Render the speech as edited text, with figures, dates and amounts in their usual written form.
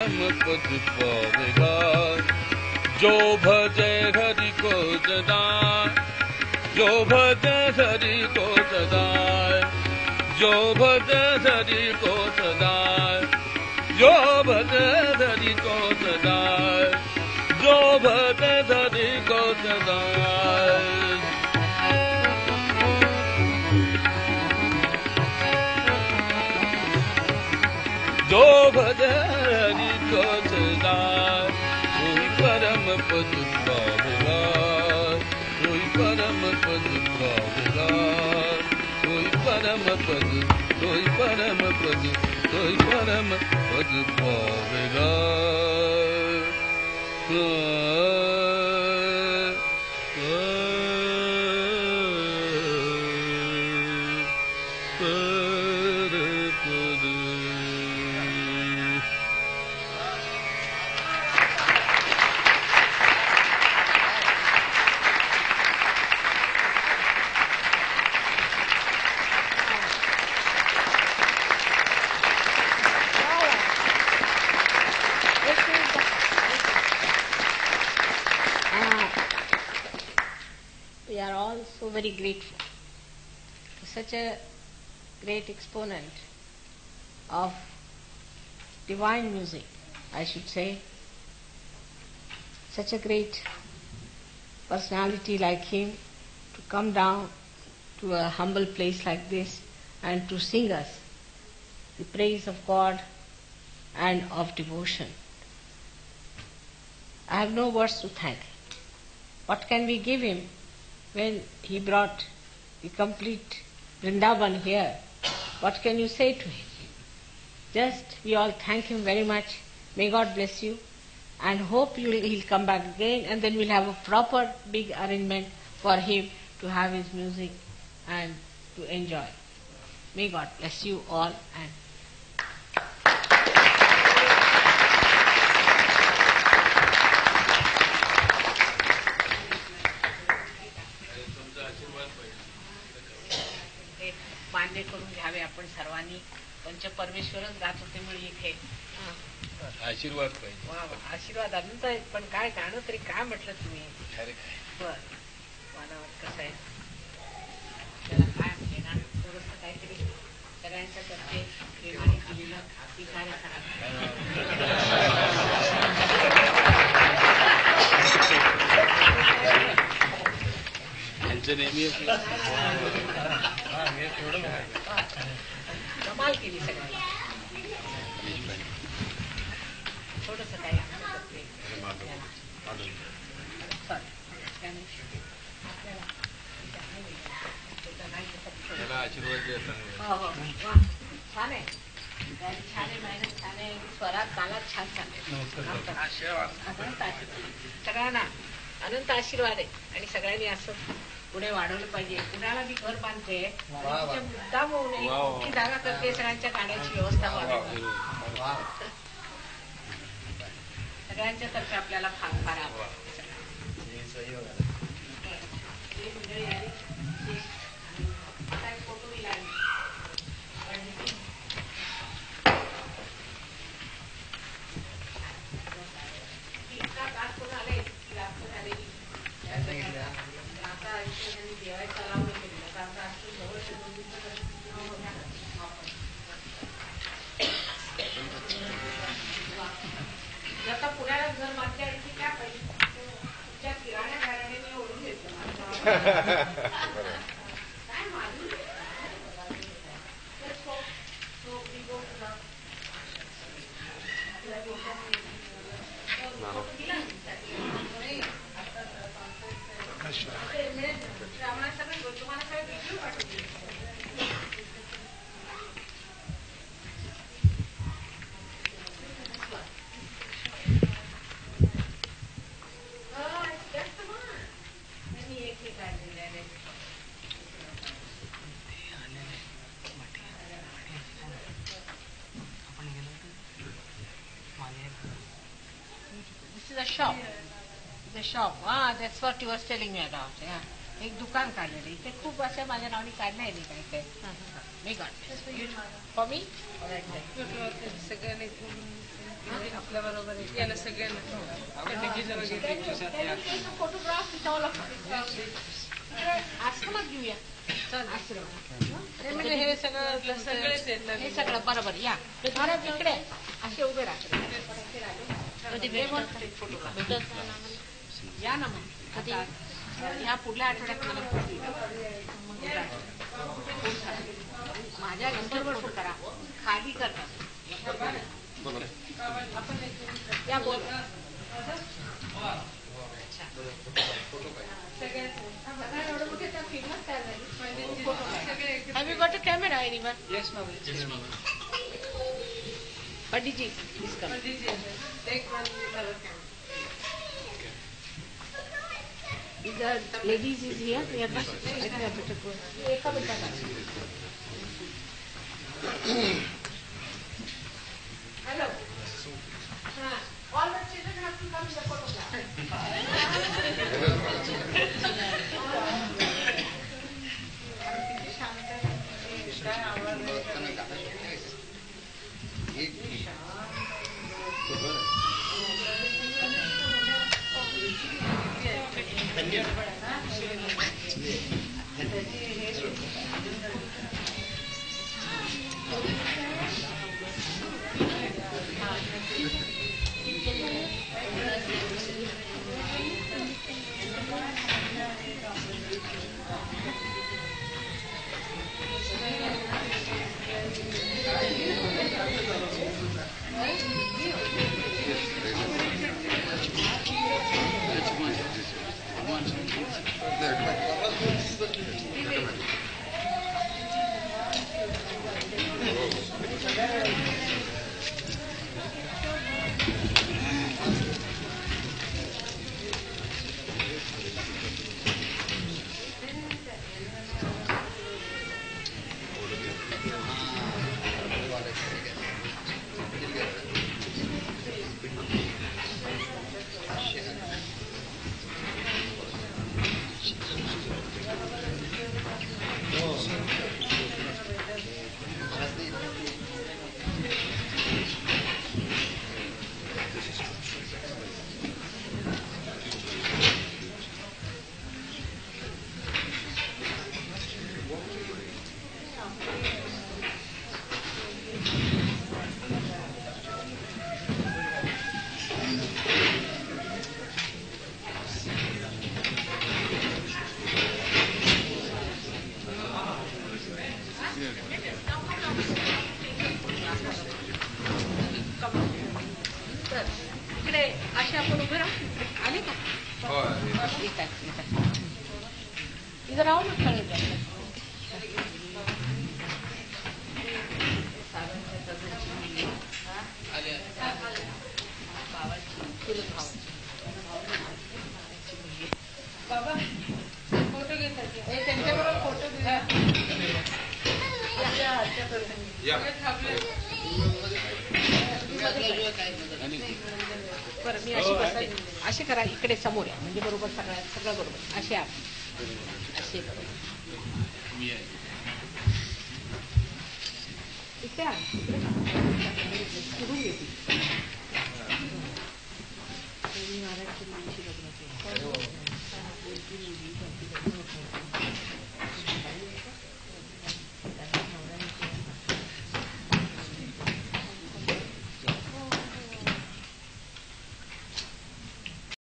परम पद पावेगा। जो भजे हरि को सदा, जो भजे हरि को सदा, जो भजे हरि को सदा, जो भजे हरि को सदा, जो भजे हरि को सदा। जो भजे हरि को सदा, वही परम पद पावेगा, वही परम पद पावेगा, वही परम पद, वही परम पद, वही परम पद पावेगा। We are all so very grateful to such a great exponent of divine music, I should say. Such a great personality like him to come down to a humble place like this and to sing us the praise of God and of devotion. I have no words to thank him. What can we give him when he brought the complete Vrindavan here? What can you say to him? Just we all thank him very much. May God bless you, and hope he'll come back again, and then we'll have a proper big arrangement for him to have his music and to enjoy. May God bless you all. And मान्य करून घ्यावे आपण सर्वांनी. पंचपरमेश्वरच गात होते मुळे इथे आशीर्वाद पाहिजे. वा वा, आशीर्वाद अनंत आहेत. पण काय गाणं तरी काय म्हटलं तुम्ही? बर, वानावर कसं आहे त्याला काय म्हणजे ना, थोडंसं काहीतरी सगळ्यांच्या तर्फे प्रेमाने केलेलं ती गाणं सांगा. कमाल केली सगळ्यांनी. थोडस काही छान आहे, छान आहे, मेहनत छान आहे, स्वरात तालात छान चालले. सगळ्यांना अनंत आशीर्वाद आहे. आणि सगळ्यांनी असं पुढे वाढवलं पाहिजे. पुण्याला मी घर बांधते, मुद्दाम होऊ नये, मोठी जागा करते, सगळ्यांच्या गाण्याची व्यवस्था व्हावी. सगळ्यांच्या तर्फे आपल्याला फार फार आभार. आता पुण्याला घर बांधते आणि ती काय पाहिजे तुमच्या किराणा घराने मी ओढून घेतलं. काय माझं तुम्हाला काय व्हिडिओ पाठवते. The shop. That's what you was telling me about. Yeah. एक दुकान काढलेलं इथे खूप अशा माझ्या नावाने काढल्या आहे काही काही. मी गॉट फॉर मी सगळ्यांनी आपल्या बरोबर याला सगळ्यांना फोटोग्राफ आश्रमात घेऊया. म्हणजे हे सगळं सगळेच हे सगळं बरोबर या महाराज इकडे असे उभे राहतात या ना मग कधी ह्या पुढल्या आठवड्यात मला माझ्या नंबरवर फोन करा खाली करा या बोल Have you got a camera, anyone? Yes, ma'am. Yes, ma'am. Panditji, please come. Panditji, take one color camera. If the ladies is here, we are not. I think I better go. Eka beta. Hello. All the children have to come in the photograph. इकडे असे आपण उभे राहू आले का इथं राहू ना खळे बाबा फोटो घेतात त्यांच्याबरोबर फोटो घ्या बरं मी अशी बसते असे करा इकडे समोर या म्हणजे बरोबर सगळं बरोबर असे असे बरोबर इथे